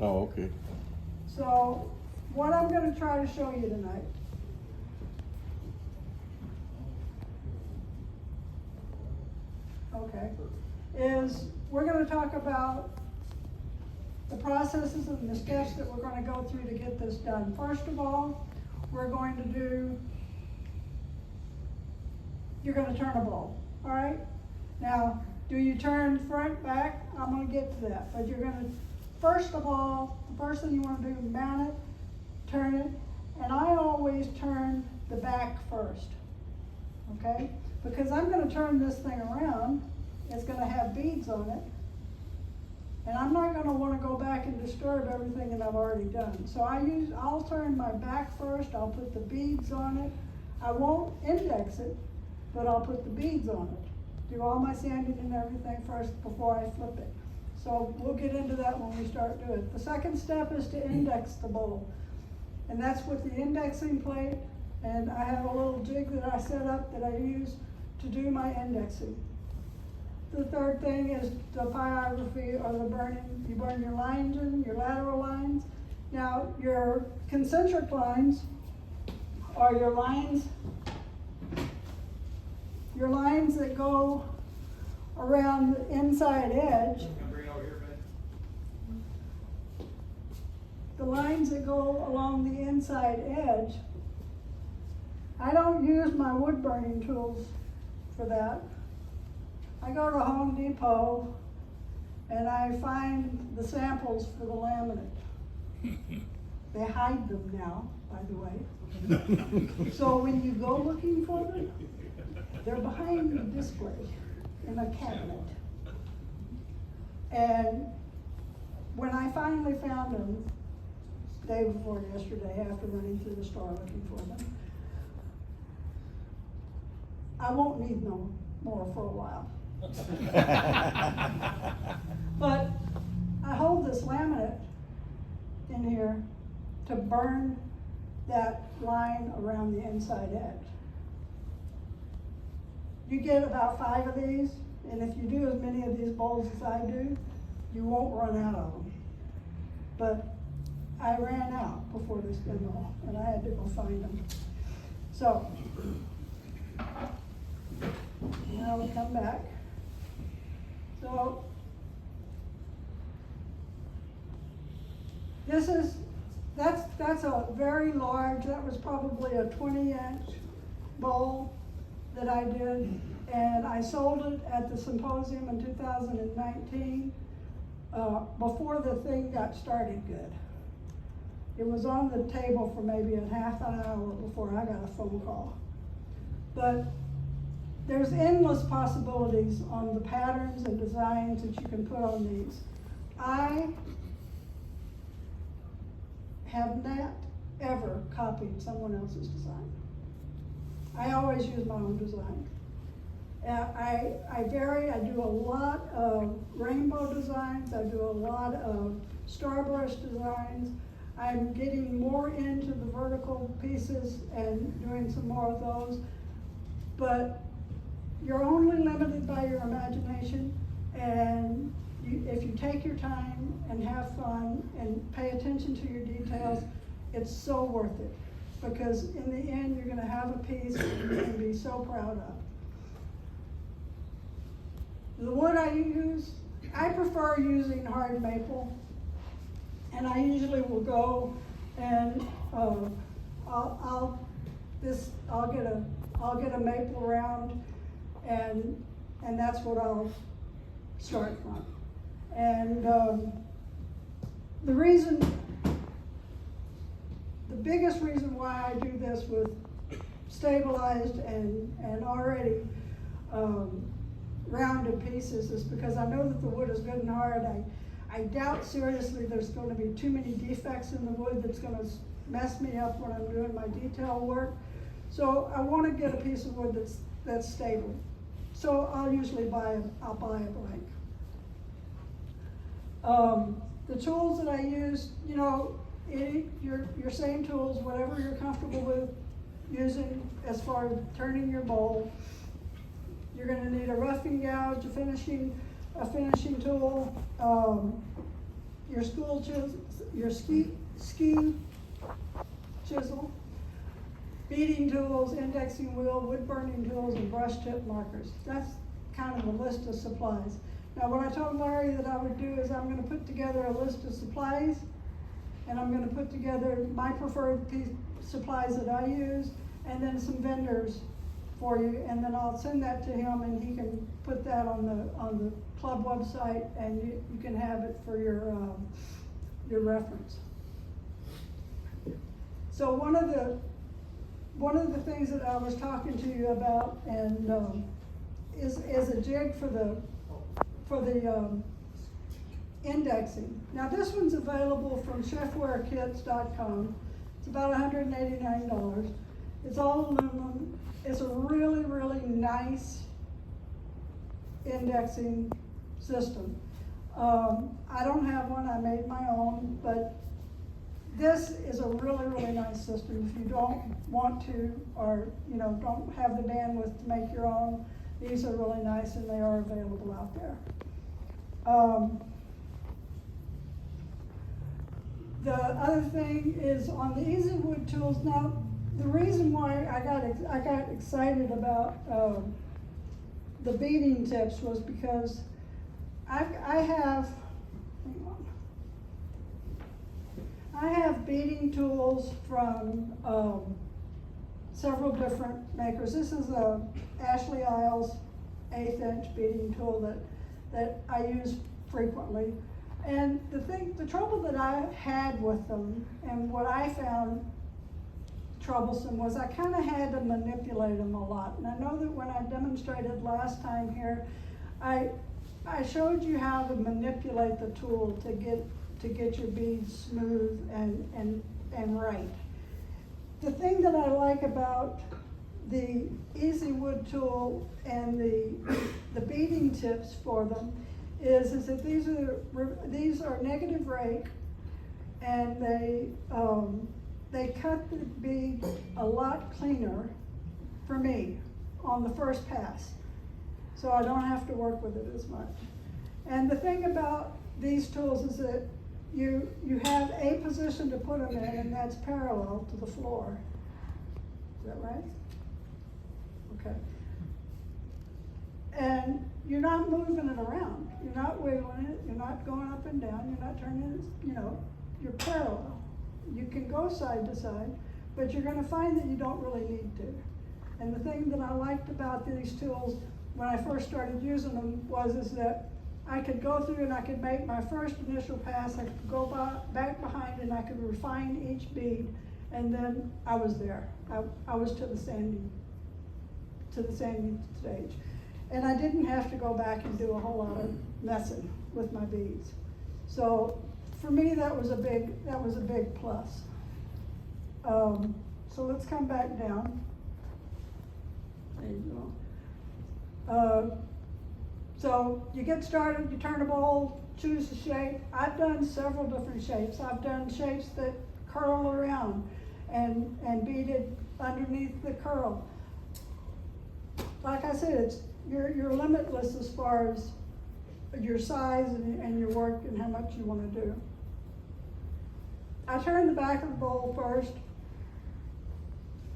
Oh, okay. So what I'm gonna try to show you tonight is we're gonna talk about the processes and the steps that we're gonna go through to get this done. First of all, we're going to do, you're gonna turn a bowl, all right? Now, do you turn front, back? I'm gonna get to that, but you're gonna, first of all, the first thing you wanna do, mount it, turn it, and I always turn the back first, okay? Because I'm gonna turn this thing around, it's gonna have beads on it, and I'm not gonna wanna go back and disturb everything that I've already done. So I'll turn my back first, I'll put the beads on it. I won't index it, but I'll put the beads on it. Do all my sanding and everything first before I flip it. So we'll get into that when we start doing it. The second step is to index the bowl. And that's with the indexing plate, and I have a little jig that I set up that I use to do my indexing. The third thing is the pyrography or the burning. You burn your lines in, your lateral lines. Now, your concentric lines are your lines that go around the inside edge. The lines that go along the inside edge, I don't use my wood burning tools for that. I go to Home Depot and I find the samples for the laminate. They hide them now, by the way. So when you go looking for them, they're behind the display in a cabinet. And when I finally found them, day before yesterday, after running through the store looking for them, I won't need no more for a while. But I hold this laminate in here to burn that line around the inside edge. You get about 5 of these, and if you do as many of these bowls as I do, you won't run out of them. But I ran out before this demo, and I had to go find them. So, now we come back. So, that's a very large, that was probably a 20-inch bowl that I did, and I sold it at the symposium in 2019, before the thing got started good. It was on the table for maybe a half an hour before I got a phone call. But there's endless possibilities on the patterns and designs that you can put on these. I have not ever copied someone else's design. I always use my own design. I vary, I do a lot of rainbow designs, I do a lot of starburst designs. I'm getting more into the vertical pieces and doing some more of those. But you're only limited by your imagination, and if you take your time and have fun and pay attention to your details, it's so worth it. Because in the end, you're gonna have a piece that you're gonna be so proud of. The wood I use, I prefer using hard maple. And I usually will go and I'll get a maple round, and that's what I'll start from. And the biggest reason why I do this with stabilized and already rounded pieces is because I know that the wood is good and hard. I doubt seriously there's going to be too many defects in the wood that's going to mess me up when I'm doing my detail work. So I want to get a piece of wood that's stable. So I'll usually buy a blank. The tools that I use, you know, your same tools, whatever you're comfortable with using as far as turning your bowl. You're going to need a roughing gouge, a finishing tool. your school chisel, your ski chisel, beading tools, indexing wheel, wood burning tools, and brush tip markers. That's kind of a list of supplies. Now, what I told Larry that I would do is I'm gonna put together a list of supplies, and I'm gonna put together my preferred supplies that I use, and then some vendors for you, and then I'll send that to him, and he can put that on the club website, and you can have it for your reference. So one of the things that I was talking to you about, and is a jig for the indexing. Now this one's available from chefwarekits.com. It's about $189. It's all aluminum. It's a really, really nice indexing system. I don't have one, I made my own, but this is a really, really nice system. If you don't want to, or don't have the bandwidth to make your own, these are really nice and they are available out there. The other thing is on the EasyWood tools. Now, the reason why I got excited about the beading tips was because I have beading tools from several different makers. This is a Ashley Isles 1/8 inch beading tool that I use frequently. And the trouble that I had with them, and what I found troublesome, was I kind of had to manipulate them a lot. And I know that when I demonstrated last time here, I showed you how to manipulate the tool to get your beads smooth and right. The thing that I like about the EasyWood tool and the beading tips for them is that these are negative rake, and they cut the bead a lot cleaner for me on the first pass, so I don't have to work with it as much. And the thing about these tools is that you have a position to put them in, and that's parallel to the floor. Is that right? Okay. And you're not moving it around. You're not wiggling it. You're not going up and down. You're not turning it, you're parallel. You can go side to side, but you're gonna find that you don't really need to. And the thing that I liked about these tools when I first started using them is that I could go through and I could make my first initial pass, I could go back behind and I could refine each bead, and then I was there. I was to the sanding stage. And I didn't have to go back and do a whole lot of messing with my beads. So for me, that was a big plus. So let's come back down. There you go. So you get started, you turn a bowl, choose the shape. I've done several different shapes. I've done shapes that curl around and beaded underneath the curl. Like I said, you're limitless as far as your size and your work and how much you want to do. I turn the back of the bowl first,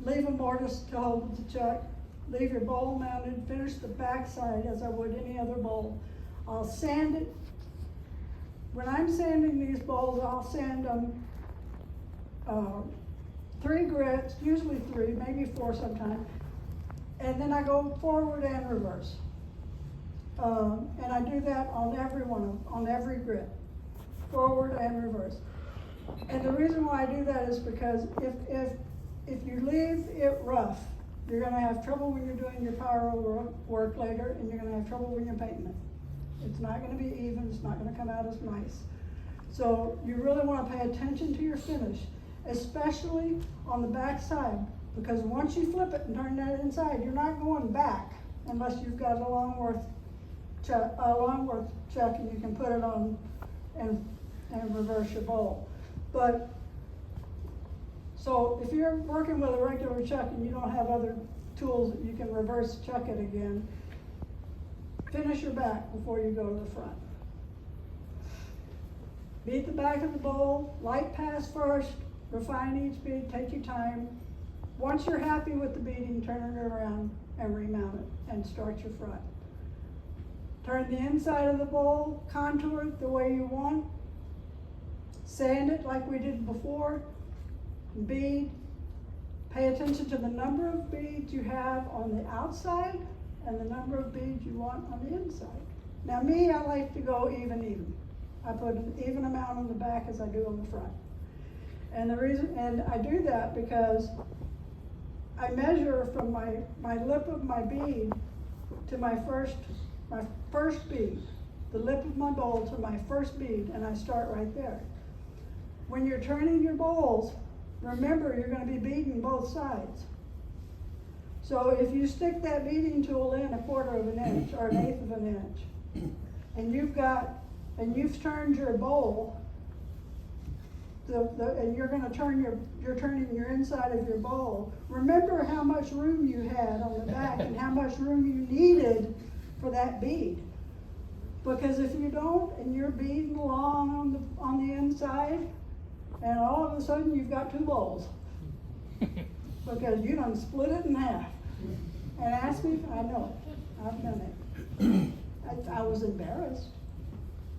leave a mortise to hold the chuck, leave your bowl mounted, finish the back side as I would any other bowl. I'll sand it. When I'm sanding these bowls, I'll sand them 3 grits, usually 3, maybe 4 sometimes. And then I go forward and reverse. And I do that on every grit, forward and reverse. And the reason why I do that is because if you leave it rough, you're gonna have trouble when you're doing your power over work later, and you're gonna have trouble when you're painting it. It's not gonna be even, it's not gonna come out as nice. So you really wanna pay attention to your finish, especially on the back side, because once you flip it and turn that inside, you're not going back unless you've got a Longworth chuck and you can put it on and reverse your bowl. But so if you're working with a regular chuck and you don't have other tools that you can reverse chuck it again, finish your back before you go to the front. Beat the back of the bowl, light pass first, refine each bead, take your time. Once you're happy with the beading, turn it around and remount it and start your front. Turn the inside of the bowl, contour it the way you want. Sand it like we did before. Bead. Pay attention to the number of beads you have on the outside and the number of beads you want on the inside. Now me, I like to go even. I put an even amount on the back as I do on the front. And the reason, and I do that because I measure from my lip of my bead to my first bead, the lip of my bowl to my first bead, and I start right there. When you're turning your bowls, remember you're going to be beading both sides. So if you stick that beading tool in 1/4 of an inch or 1/8 of an inch, and you've turned your bowl, and you're turning your inside of your bowl, remember how much room you had on the back and how much room you needed for that bead. Because if you don't, and you're beading along on the inside, and all of a sudden you've got 2 bowls. Because you done split it in half. And ask me, I know it, I've done it. I was embarrassed,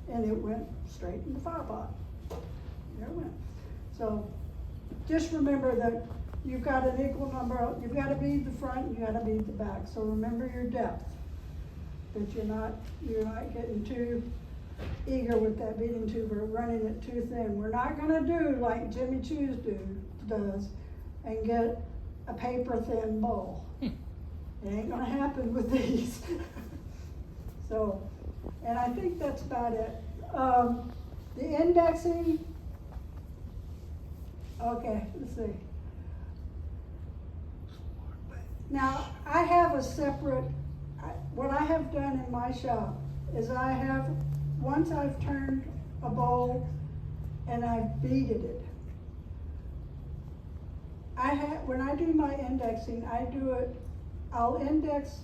and it went straight in the fire pot. There it went. So just remember that you've got an equal number, you've got to bead the front, and you got to bead the back. So remember your depth, that you're not getting too eager with that beading tube or running it too thin. We're not going to do like Jimmy Choo's does and get a paper thin bowl. It ain't going to happen with these. So, and I think that's about it. The indexing, okay, let's see. Now, I have a separate, what I have done in my shop is once I've turned a bowl and I've beaded it, when I do my indexing, I'll index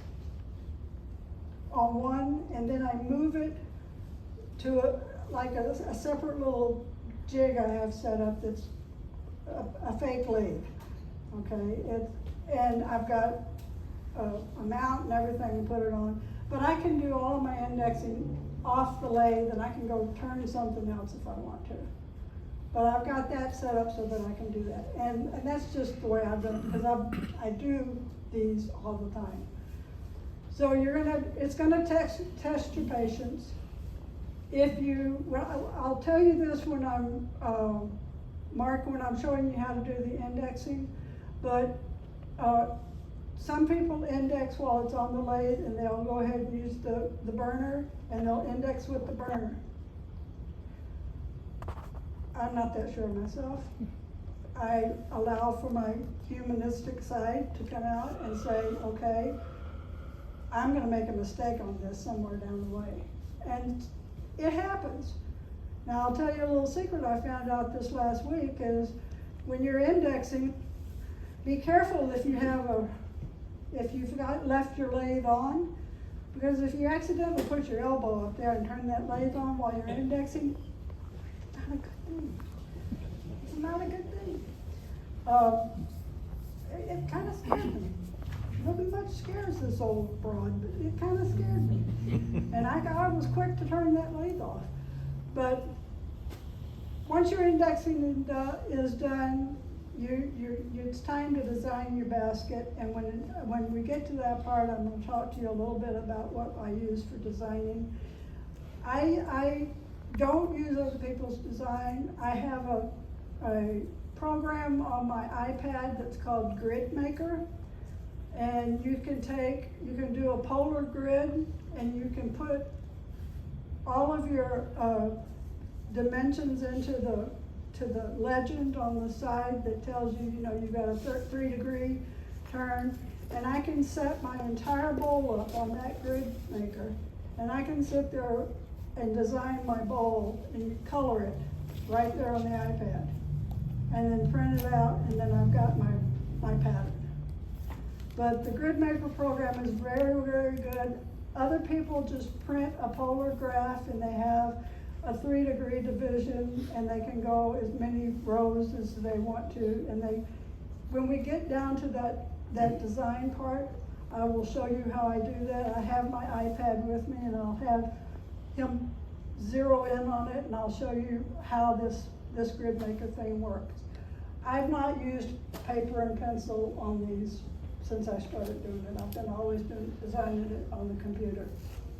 on one, and then I move it to a separate little jig I have set up that's a fake lathe, okay? And I've got a mount and everything to put it on, but I can do all of my indexing off the lathe, and I can go turn something else if I want to. But I've got that set up so that I can do that. And that's just the way I've done it, because I do these all the time. So it's gonna test your patience. I'll tell you this when I'm showing you how to do the indexing, but some people index while it's on the lathe, and they'll go ahead and use the burner, and they'll index with the burner. I'm not that sure myself. I allow for my humanistic side to come out and say, okay, I'm gonna make a mistake on this somewhere down the way. And it happens. Now I'll tell you a little secret I found out this last week is when you're indexing, be careful if you've left your lathe on, because if you accidentally put your elbow up there and turn that lathe on while you're indexing, it's not a good thing. It's not a good thing. It kind of scared me. Nothing much scares this old broad, but it kind of scared me. And I was quick to turn that lathe off. But once your indexing is done, it's time to design your basket. And when we get to that part, I'm going to talk to you a little bit about what I use for designing. I don't use other people's design. I have a program on my iPad that's called Grid Maker. And you can do a polar grid, and you can put all of your dimensions into the legend on the side that tells you, you've got a 3-degree turn. And I can set my entire bowl up on that Grid Maker, and I can sit there and design my bowl and color it right there on the iPad, and then print it out, and then I've got my pattern. But the Grid Maker program is very, very good. Other people just print a polar graph, and they have a 3-degree division, and they can go as many rows as they want to. And when we get down to that design part, I will show you how I do that. I have my iPad with me, and I'll have him zero in on it, and I'll show you how this grid maker thing works. I've not used paper and pencil on these since I started doing it. I've always been designing it on the computer.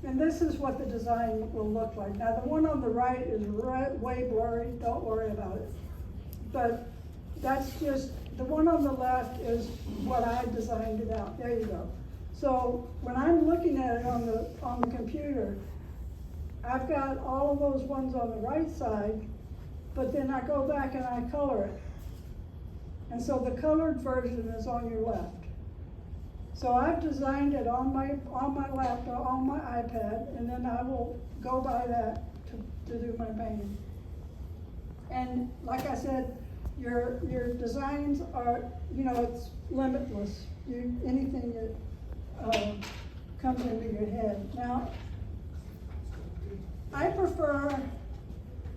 And this is what the design will look like. Now the one on the right is way blurry, don't worry about it. But that's just, the one on the left is what I designed it out. There you go. So when I'm looking at it on the computer, I've got all of those ones on the right side, but then I go back and I color it. And so the colored version is on your left. So I've designed it on my laptop, on my iPad, and then I will go by that to do my painting. And like I said, your designs are, it's limitless. Anything that comes into your head. Now, I prefer.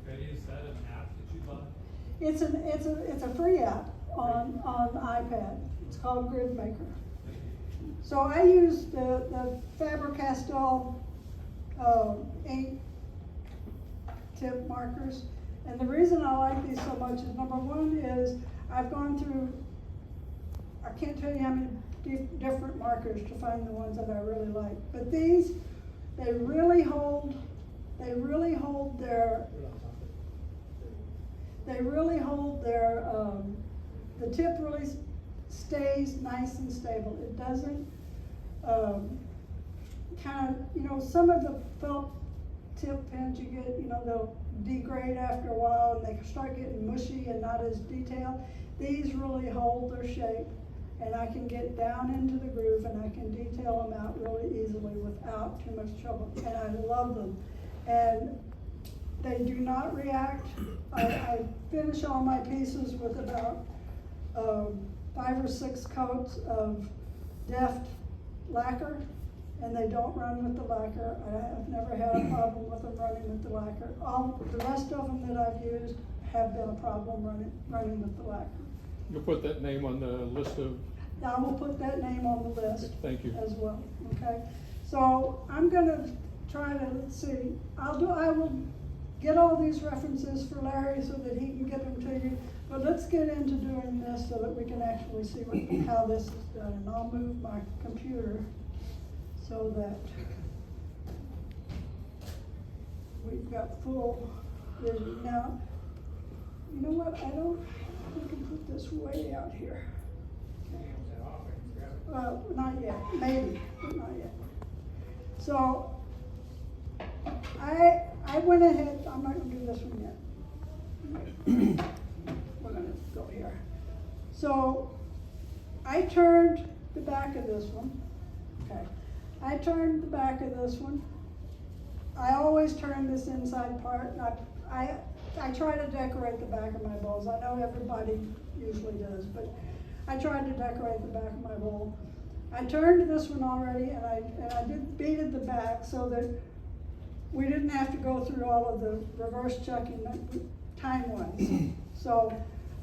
Is that an app that you bought? It's a free app on iPad. It's called Grid Maker. So I use the Faber-Castell 8 tip markers. And the reason I like these so much is, number one is I've gone through, I can't tell you how many different markers to find the ones that I really like. But these, they really hold their, the tip really stays nice and stable. It doesn't some of the felt tip pens you get, they'll degrade after a while and they start getting mushy and not as detailed. These really hold their shape, and I can get down into the groove and I can detail them out really easily without too much trouble. And I love them. And they do not react. I finish all my pieces with about 5 or 6 coats of Deft lacquer, and they don't run with the lacquer. I've never had a problem with them running with the lacquer. All the rest of them that I've used have been a problem running with the lacquer. You'll put that name on the list of. I will put that name on the list. Thank you. As well. Okay. So I'm gonna try to, let's see. I will get all these references for Larry so that he can get them to you. But let's get into doing this so that we can actually see how this is done. And I'll move my computer so that we've got full vision. Now, you know what? We can put this way out here. Well, not yet. Maybe, but not yet. So I went ahead. I'm not going to do this one yet. We're going to go here. So I turned the back of this one. Okay. I turned the back of this one. I always turn this inside part. I try to decorate the back of my bowls. I know everybody usually does, but I tried to decorate the back of my bowl. I turned this one already, and I beaded the back so that we didn't have to go through all of the reverse checking time ones. So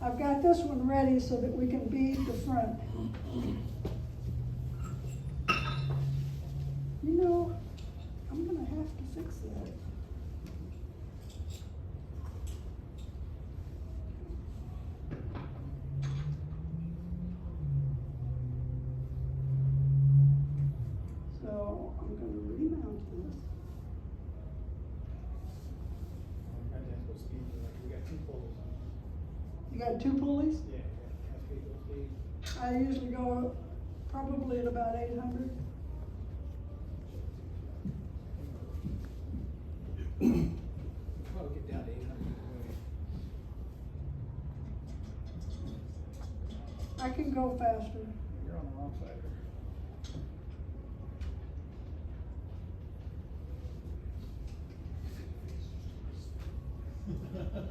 I've got this one ready so that we can bead the front. I'm gonna have to fix that. So I'm gonna remount this. We got 2 pulleys on. You got 2 pulleys? Yeah, that's pretty good speed. I usually go probably at about 800. Probably get down to 800. I can go faster. You're on the wrong side.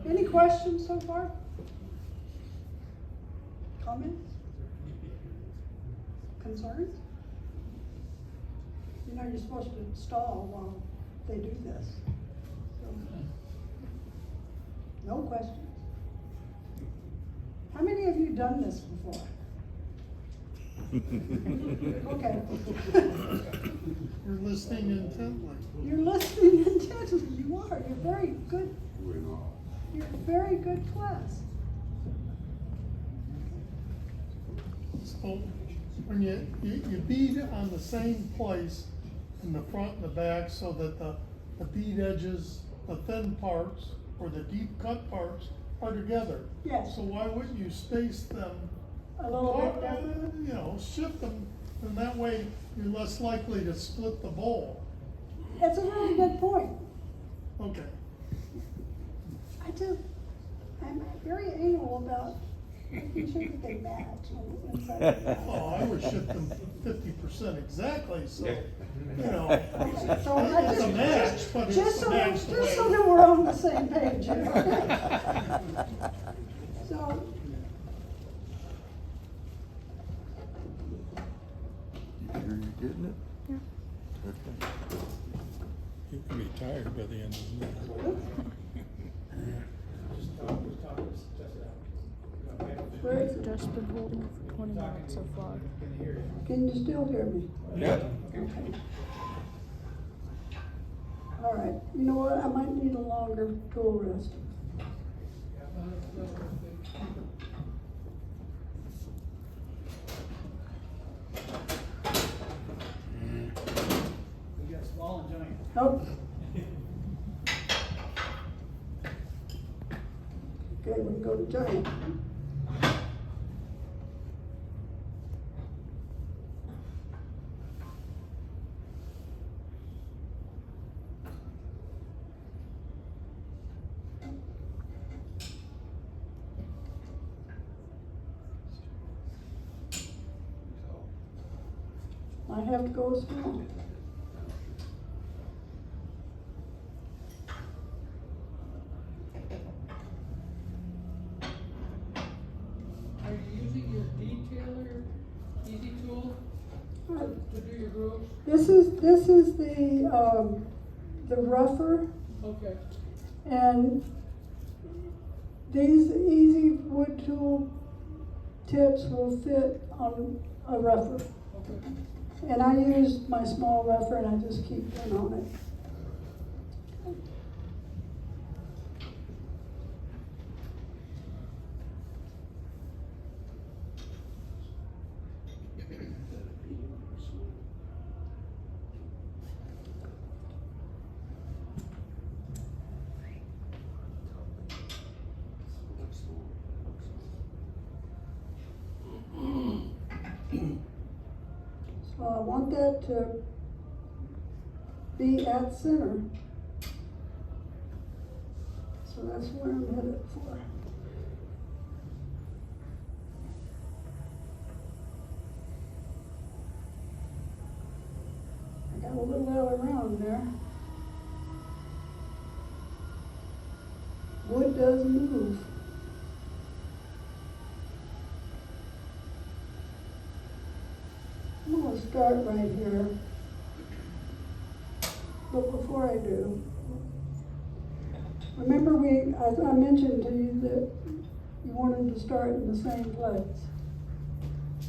Any questions so far? Comments? Concerns? You're supposed to stall while they do this. So, No questions. How many of you done this before? Okay. You're listening intently. You're listening intently, you are, you're very good, you're a very good class. So when you bead on the same place in the front and the back so that the bead edges, the thin parts or the deep cut parts are together. Yes. So why wouldn't you space them? A little bit different. You know, shift them, and that way you're less likely to split the bowl. It's a really good point. Okay. I'm very anal about making sure that they match on the inside of the Oh, I would shift them 50% exactly, so, you know. So I It's a match, but it's a match the just so way. that we're on the same page, you know? So, You sure you're getting it? Yeah. Okay. You can be tired by the end of the night. Just talk, test it out. Rick, I've just been holding it for 20 minutes so far. Can hear you. can you still hear me? Yeah. Okay. All right, you know what, I might need a longer tool rest. We got small and giant. Nope. Okay, we can go to giant. I have to go small. Are you using your detailer easy tool to do your grooves? This is the rougher, Okay. and these easy wood tool tips will fit on a rougher. Okay. And I use my small rougher and I just keep one on it. So I want that to be at center. So that's where I'm headed for. I got a little out around there. Wood does move. I'm gonna start right here. But before I do, remember I mentioned to you that you wanted to start in the same place.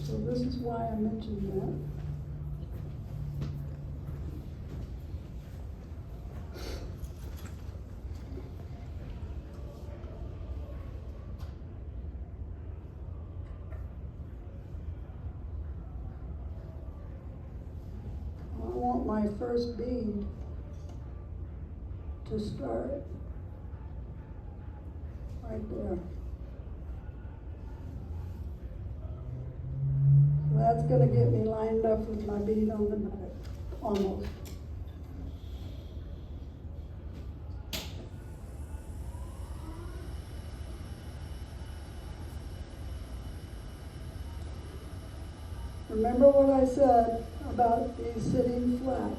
So this is why I mentioned that. I want my first bead to start right there. So that's gonna get me lined up with my bead on the back, almost. Remember what I said about these sitting flat?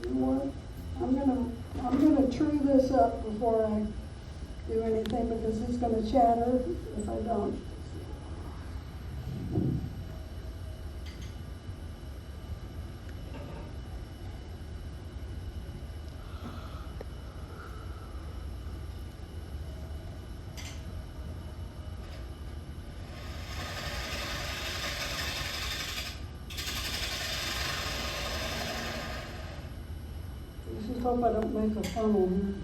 You know what? I'm gonna true this up before I do anything because it's gonna chatter if I don't. hope I don't make a funnel here.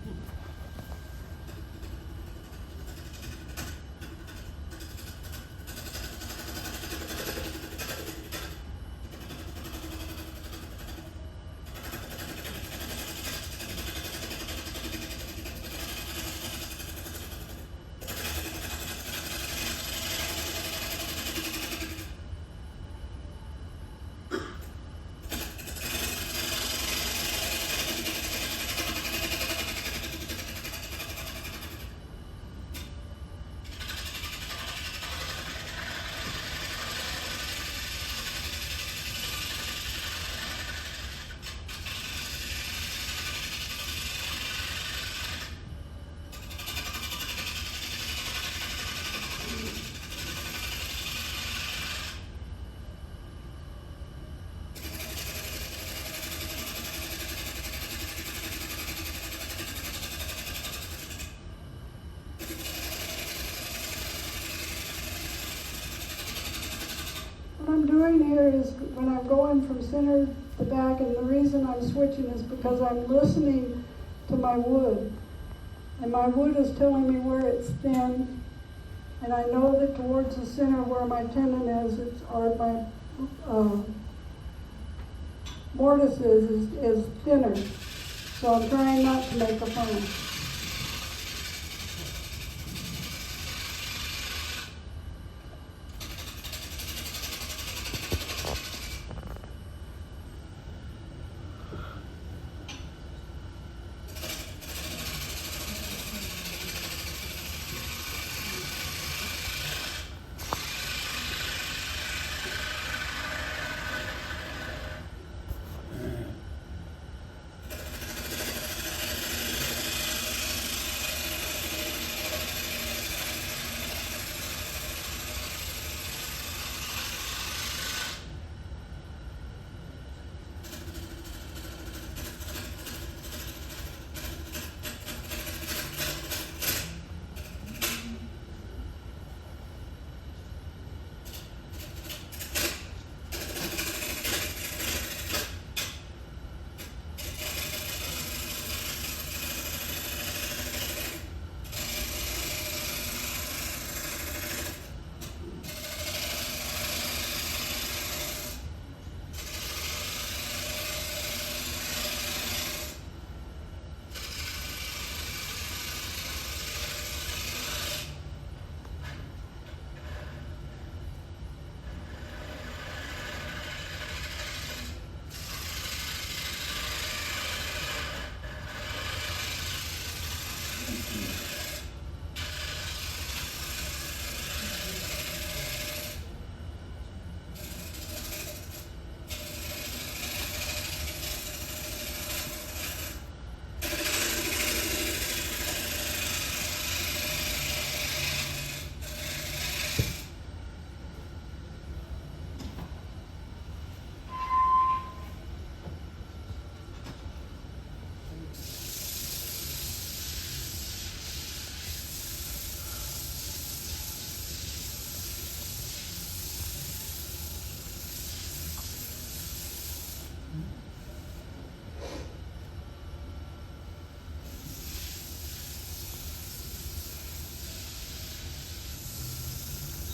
What I'm doing here is when I'm going from center to back, and the reason I'm switching is because I'm listening to my wood. And my wood is telling me where it's thin, and I know that towards the center where my tendon is, or my mortise is thinner. So I'm trying not to make a funnel.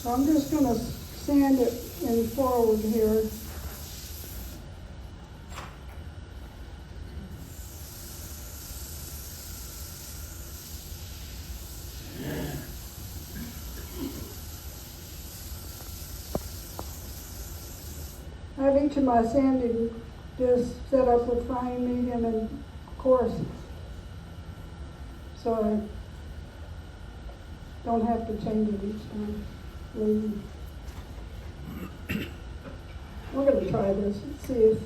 So I'm just gonna sand it in forward here. I have each of my sanding discs set up with fine, medium, and coarse. So I don't have to change it each time. We're gonna try this and see if.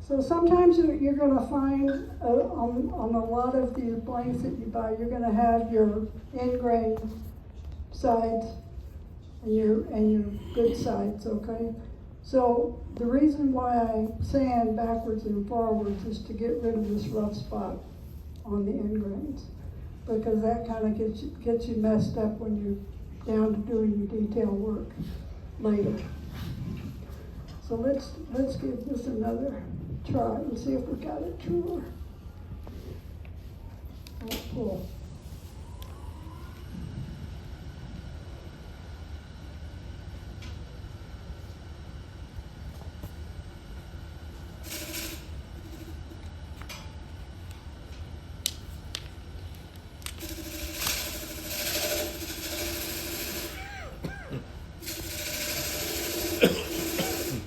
So sometimes you're gonna find on a lot of these blanks that you buy, you're gonna have your ingrain sides and your good sides, okay? So the reason why I sand backwards and forwards is to get rid of this rough spot on the ingrains, because that kind of gets you messed up when you're down to doing your detail work later. So So let's give this another try and see if we got it truer. Oh, cool.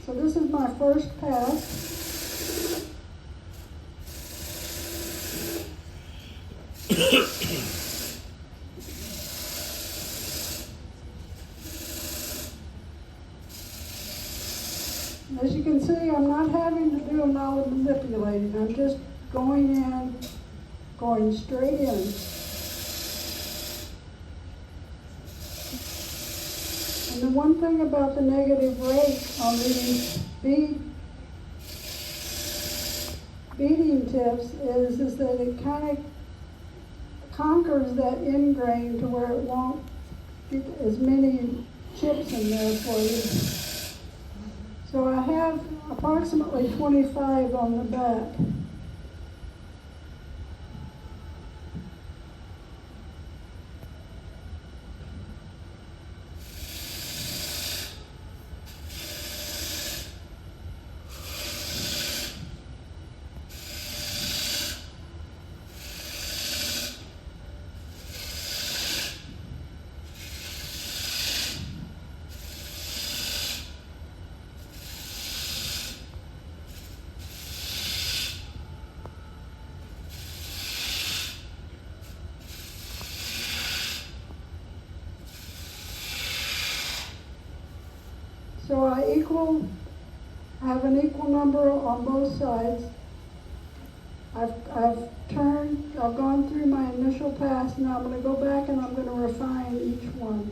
So this is my first pass. As you can see, I'm not having to do a lot of manipulating. I'm just going in, going straight in. And the one thing about the negative rate on these beading tips is that it kind of conquers that end grain to where it won't get as many chips in there for you. So I have approximately 25 on the back. So I have an equal number on both sides. I've gone through my initial pass. Now I'm going to go back and I'm going to refine each one.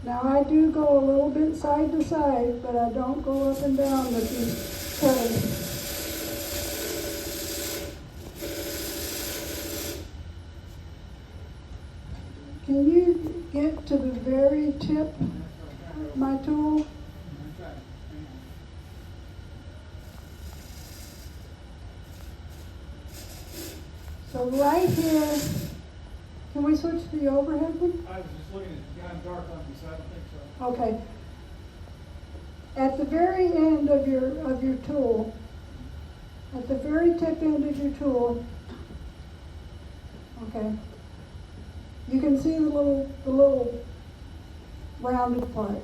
Now I do go a little bit side to side, but I don't go up and down with these curves. Can you get to the very tip of my tool? So right here, can we switch to the overhead one? I was just looking at the kind dark on me, so I don't think so. Okay. At the very end of your tool, at the very tip end of your tool, okay, you can see the little rounded part.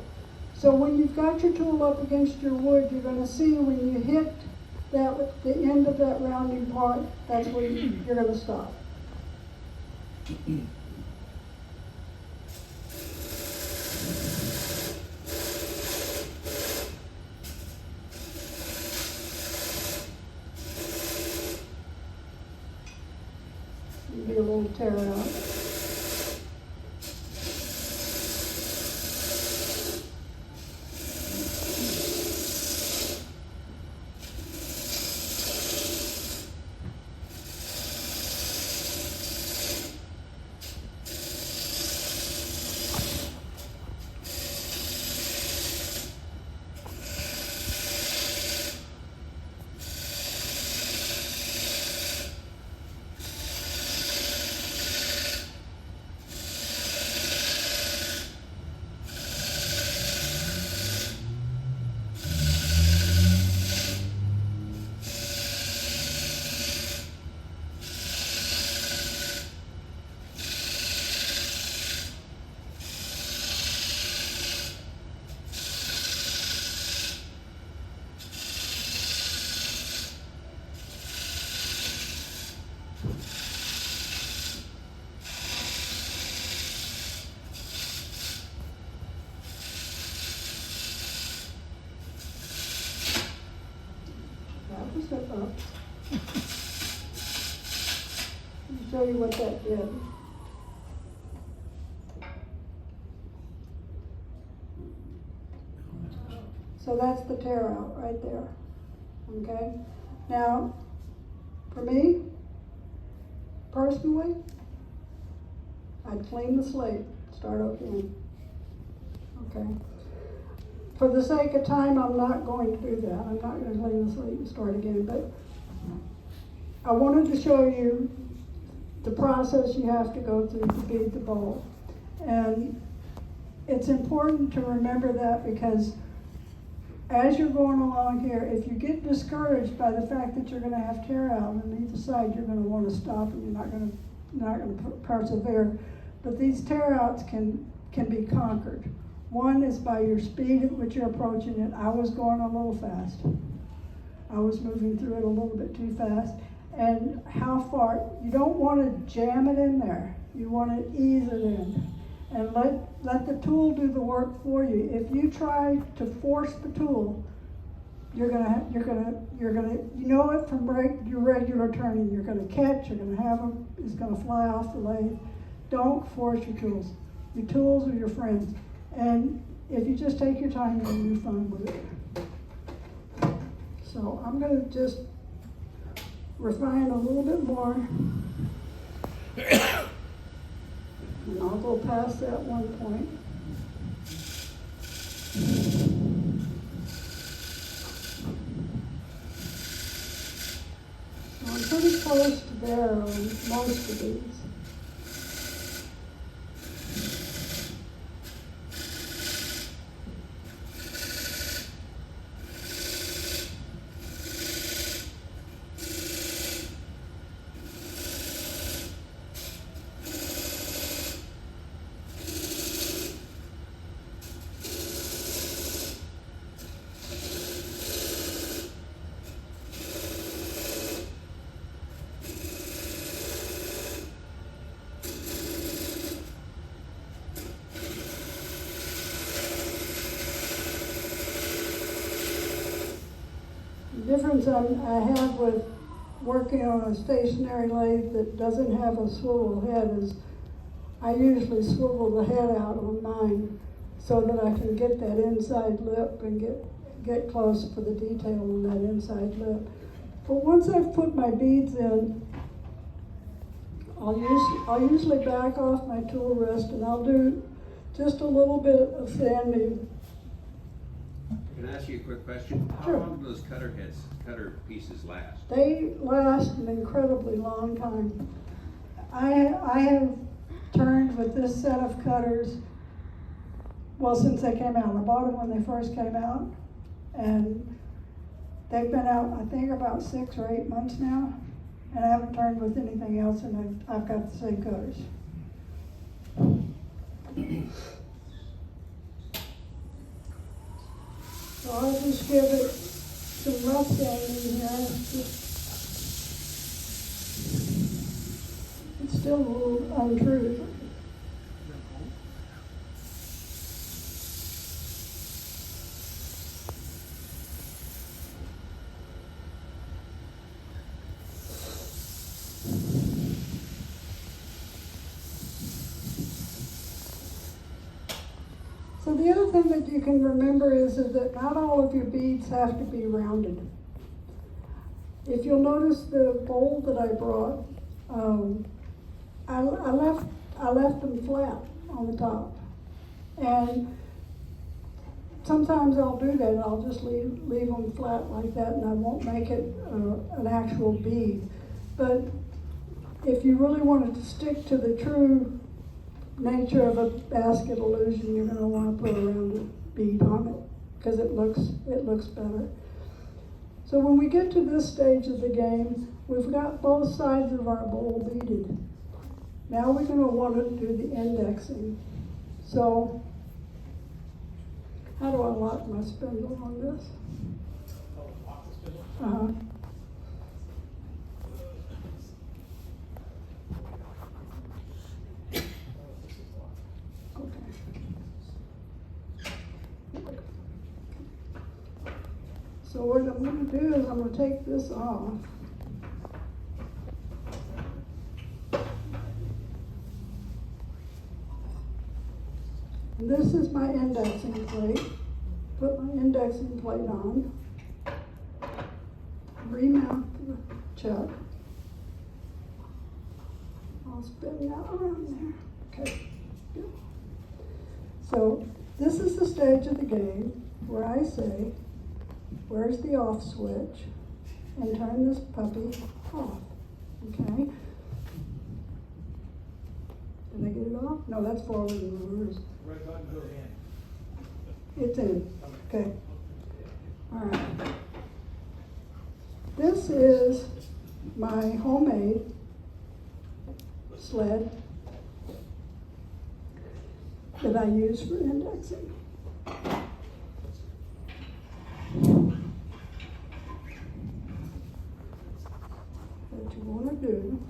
So when you've got your tool up against your wood, you're going to see when you hit the end of that rounding part, that's where you're going to stop. Be a little tear out. Step up. Let me show you what that did. So that's the tear out right there. Okay? Now, for me, personally, I'd clean the slate, start again. Okay? For the sake of time, I'm not going to do that. I'm not gonna clean the slate and start again, but I wanted to show you the process you have to go through to bead the bowl. And it's important to remember that, because as you're going along here, if you get discouraged by the fact that you're gonna have tear out on either side, you're gonna wanna stop and you're not gonna persevere. But these tear outs can be conquered. One is by your speed at which you're approaching it. I was going a little fast. I was moving through it a little bit too fast. And how far, you don't wanna jam it in there. You wanna ease it in. And let the tool do the work for you. If you try to force the tool, you're gonna, you know it from your regular turning. You're gonna catch, you're gonna have them, it's gonna fly off the lathe. Don't force your tools. Your tools are your friends. And if you just take your time, you'll have fun with it. So I'm gonna just refine a little bit more. And I'll go past that one point. So I'm pretty close to there on most of these. The difference I have with working on a stationary lathe that doesn't have a swivel head is I usually swivel the head out on mine so that I can get that inside lip and get close for the detail on that inside lip. But once I've put my beads in, I'll usually back off my tool rest and I'll do just a little bit of sanding. Can I ask you a quick question? Sure. How long do those cutter pieces last? They last an incredibly long time. I have turned with this set of cutters, well, since they came out. I bought them when they first came out, and they've been out, I think, about 6 or 8 months now, and I haven't turned with anything else, and I've got the same cutters. So I'll just give it some rough sanding here. It's still a little untrue. So the other thing that you can remember is that not all of your beads have to be rounded. If you'll notice the bowl that I brought, I left them flat on the top. And sometimes I'll do that, I'll just leave them flat like that and I won't make it an actual bead. But if you really wanted to stick to the true nature of a basket illusion, you're going to want to put a rounded bead on it because it looks better. So when we get to this stage of the game, we've got both sides of our bowl beaded. Now we're going to want to do the indexing. So how do I lock my spindle on this? Uh-huh. So what I'm going to do is I'm going to take this off. And this is my indexing plate. Put my indexing plate on. Remount the chuck. I'll spin that around there. Okay. Good. So this is the stage of the game where I say, where's the off switch? And turn this puppy off, okay? Did I get it off? No, that's forward and reverse. Red button goes in. It's in, okay. All right. This is my homemade sled that I use for indexing. What you wanna do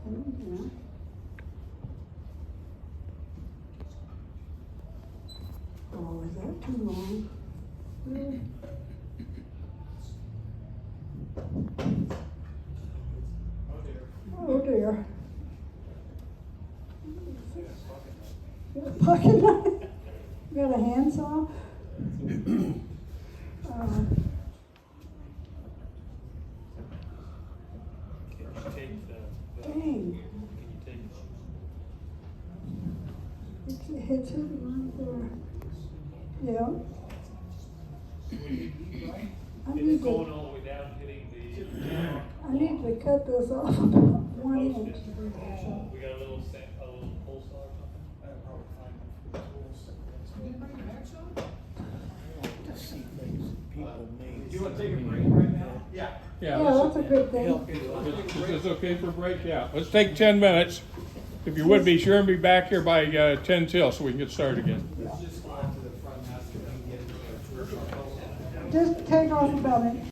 yeah. Oh, is that too long? Really? Oh dear. Got a pocket knife? Got a handsaw? Dang. It's hitting right there. Yeah. I need to, Going all the way down, hitting the, I need to cut this off about 1 inch. we got a little pole saw or something? Didn't bring your hacksaw? You wanna take a break right now? Yeah, Yeah, that's a good thing. Is this okay for a break? Yeah, let's take 10 minutes. If you would be sure and be back here by 10 till so we can get started again. Just take off about it.